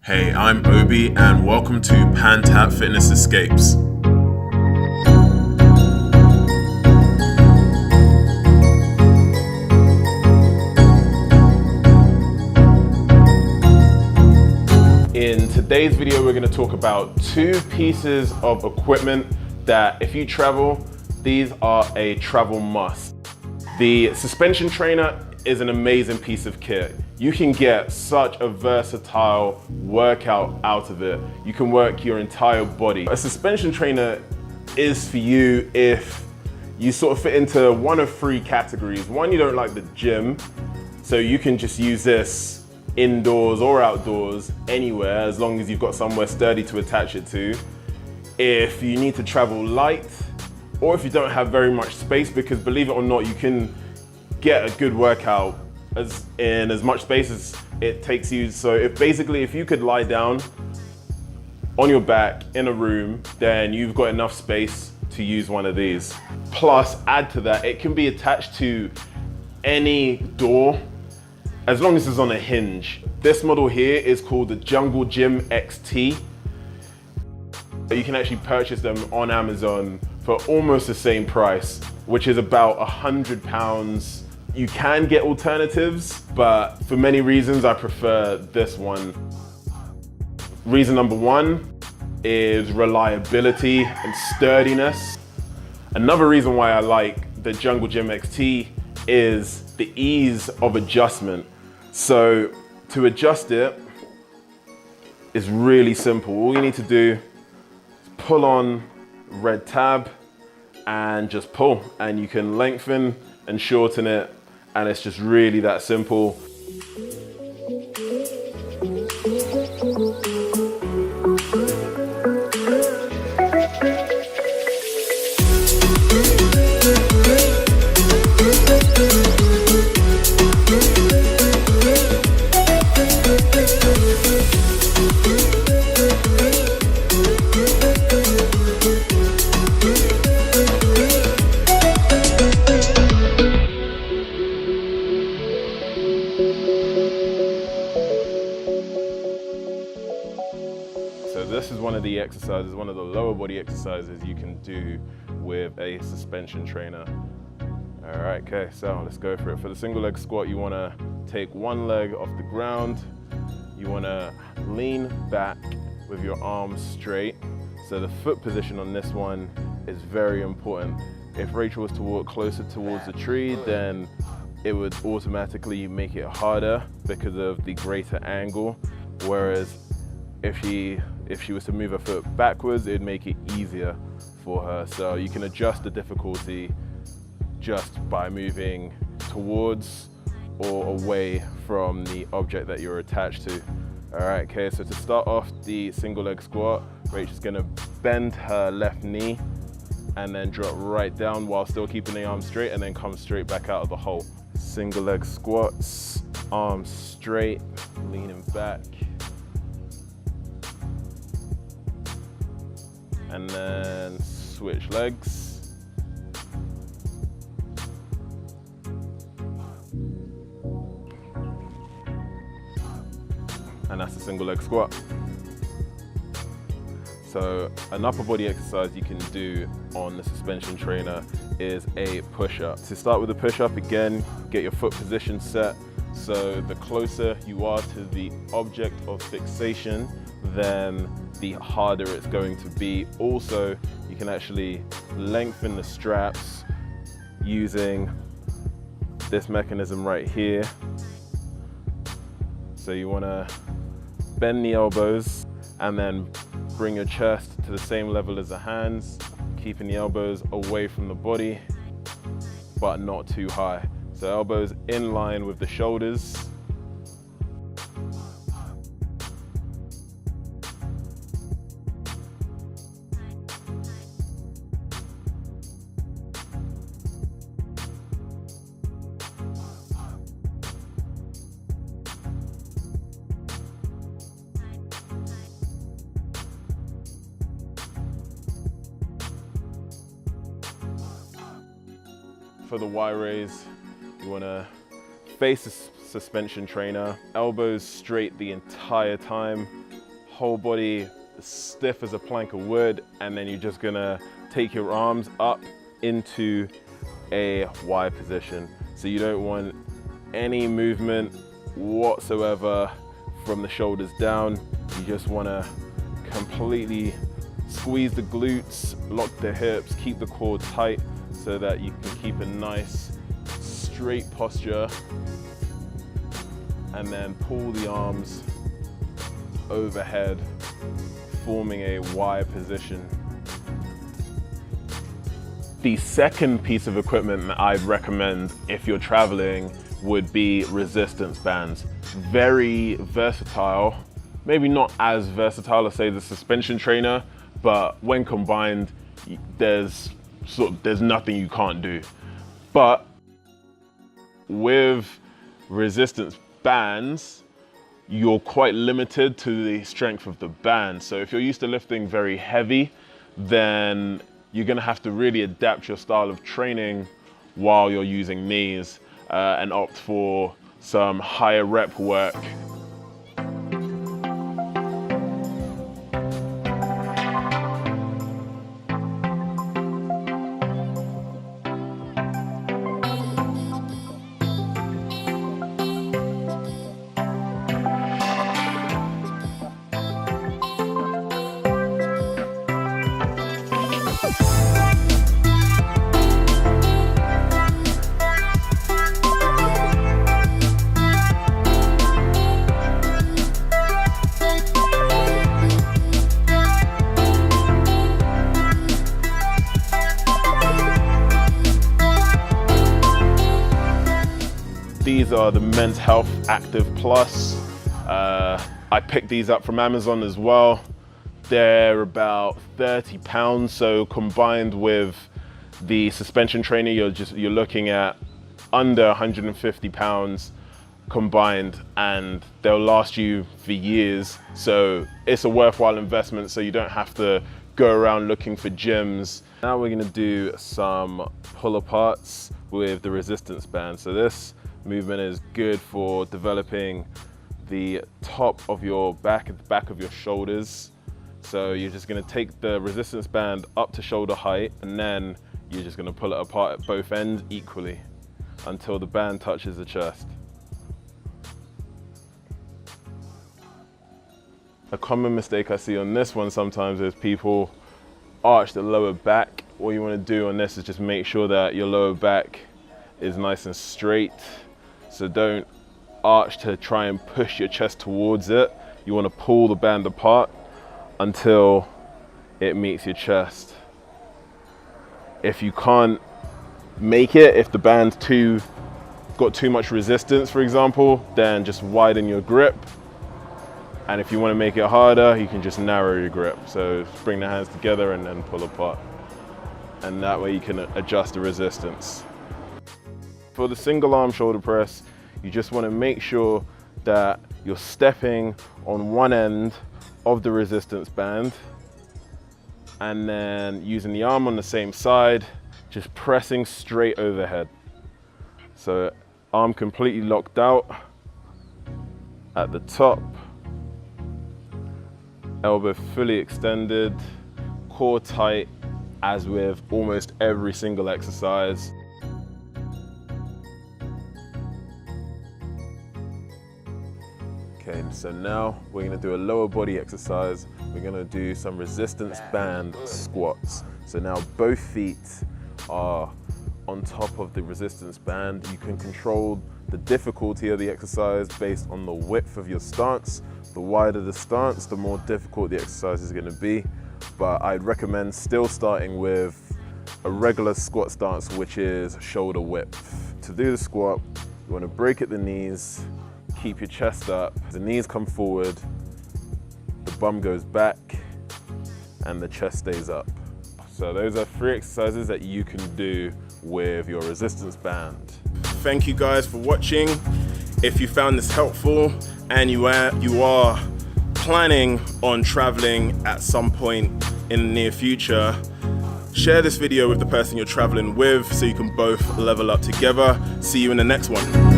Hey, I'm Obi and welcome to PanTap Fitness Escapes. In today's video, we're going to talk about two pieces of equipment that if you travel, these are a travel must. The suspension trainer is an amazing piece of kit. You can get such a versatile workout out of it. You can work your entire body. A suspension trainer is for you if you sort of fit into one of three categories. One, you don't like the gym, so you can just use this indoors or outdoors, anywhere, as long as you've got somewhere sturdy to attach it to. If you need to travel light, or if you don't have very much space, because believe it or not, you can get a good workout in as much space as it takes you. So if you could lie down on your back in a room, then you've got enough space to use one of these. Plus, add to that, it can be attached to any door as long as it's on a hinge. This model here is called the Jungle Gym XT. You can actually purchase them on Amazon for almost the same price, which is about £100. You can get alternatives, but for many reasons, I prefer this one. Reason number one is reliability and sturdiness. Another reason why I like the Jungle Gym XT is the ease of adjustment. So to adjust it is really simple. All you need to do is pull on red tab and just pull, and you can lengthen and shorten it, and it's just really that simple. So this is one of the exercises, one of the lower body exercises you can do with a suspension trainer. All right, okay, so let's go for it. For the single leg squat, you wanna take one leg off the ground. You wanna lean back with your arms straight. So the foot position on this one is very important. If Rachel was to walk closer towards the tree, then it would automatically make it harder because of the greater angle. Whereas if she was to move her foot backwards, it'd make it easier for her. So you can adjust the difficulty just by moving towards or away from the object that you're attached to. All right, okay, so to start off the single leg squat, Rachel's gonna bend her left knee and then drop right down while still keeping the arms straight, and then come straight back out of the hole. Single leg squats, arms straight, leaning back. And then switch legs. And that's a single leg squat. So an upper body exercise you can do on the suspension trainer is a push-up. To start with a push-up, again, get your foot position set. So the closer you are to the object of fixation, then the harder it's going to be. Also, you can actually lengthen the straps using this mechanism right here. So you wanna bend the elbows and then bring your chest to the same level as the hands, keeping the elbows away from the body, but not too high. So elbows in line with the shoulders. For the Y raise, you wanna face the suspension trainer, elbows straight the entire time, whole body as stiff as a plank of wood, and then you're just gonna take your arms up into a Y position. So you don't want any movement whatsoever from the shoulders down. You just wanna completely squeeze the glutes, lock the hips, keep the core tight so that you can keep a nice straight posture, and then pull the arms overhead, forming a Y position. The second piece of equipment that I'd recommend if you're traveling would be resistance bands. Very versatile, maybe not as versatile as say the suspension trainer, but when combined, there's nothing you can't do. But with resistance bands, you're quite limited to the strength of the band. So if you're used to lifting very heavy, then you're gonna have to really adapt your style of training while you're using these and opt for some higher rep work. These are the Men's Health Active Plus. I picked these up from Amazon as well. They're about £30, so combined with the suspension trainer, you're looking at under £150 combined, and they'll last you for years. So it's a worthwhile investment, so you don't have to go around looking for gyms. Now we're gonna do some pull aparts with the resistance band. So this movement is good for developing the top of your back and the back of your shoulders. So you're just gonna take the resistance band up to shoulder height, and then you're just gonna pull it apart at both ends equally until the band touches the chest. A common mistake I see on this one sometimes is people arch the lower back. What you wanna do on this is just make sure that your lower back is nice and straight. So don't arch to try and push your chest towards it. You want to pull the band apart until it meets your chest. If you can't make it, if the band's got too much resistance, for example, then just widen your grip. And if you want to make it harder, you can just narrow your grip. So bring the hands together and then pull apart. And that way you can adjust the resistance. For the single arm shoulder press, you just want to make sure that you're stepping on one end of the resistance band and then using the arm on the same side, just pressing straight overhead. So arm completely locked out at the top, elbow fully extended, core tight, as with almost every single exercise. Okay, so now we're gonna do a lower body exercise. We're gonna do some resistance band squats. So now both feet are on top of the resistance band. You can control the difficulty of the exercise based on the width of your stance. The wider the stance, the more difficult the exercise is gonna be. But I'd recommend still starting with a regular squat stance, which is shoulder width. To do the squat, you wanna break at the knees, keep your chest up, the knees come forward, the bum goes back, and the chest stays up. So those are 3 exercises that you can do with your resistance band. Thank you guys for watching. If you found this helpful and you are planning on traveling at some point in the near future, share this video with the person you're traveling with so you can both level up together. See you in the next one.